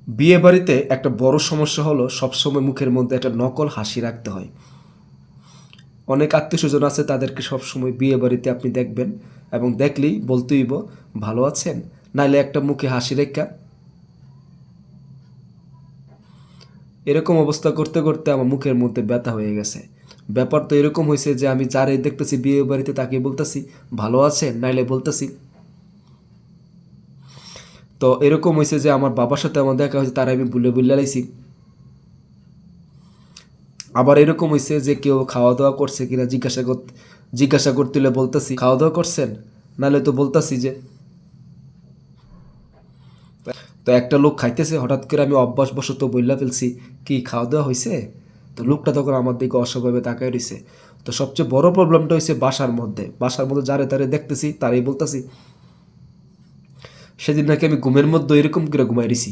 বিয়ে বাড়িতে একটা বড় সমস্যা হলো সবসময় মুখের মধ্যে একটা নকল হাসি রাখতে হয়। অনেক আত্মীয় স্বজন আছে, তাদেরকে সবসময় বিয়ে বাড়িতে আপনি দেখবেন এবং দেখলেই বলতেইব ভালো আছেন, নাইলে একটা মুখে হাসি রেখা। এরকম অবস্থা করতে করতে আমার মুখের মধ্যে ব্যথা হয়ে গেছে। ব্যাপার তো এরকম হয়েছে যে আমি যারে দেখতেছি বিয়ে বাড়িতে তাকে বলতেছি ভালো আছেন, নাইলে বলতেছি। তো এরকম হয়েছে যে আমার বাবার সাথে আমার দেখা হয়েছে, তারা আমি ভুলে ভুলে লাইছি। আবার এরকম হয়েছে যে কেউ খাওয়া দাওয়া করছে কিনা জিজ্ঞাসা করতে হলে বলতেছি খাওয়া দাওয়া করছেন, নাহলে তো বলতাছি যে। তো একটা লোক খাইতেছে, হঠাৎ করে আমি অভ্যাসবশত বইলা ফেলছি কি খাওয়া দাওয়া হয়েছে। তো লোকটা তখন আমার দিকে অস্বাভাবে তাকায় রয়েছে। তো সবচেয়ে বড় প্রবলেমটা হয়েছে বাসার মধ্যে যারে তারে দেখতেছি তারাই বলতেছি। সেদিন নাকি আমি ঘুমের মধ্যে এরকম করে ঘুমাই রইছি।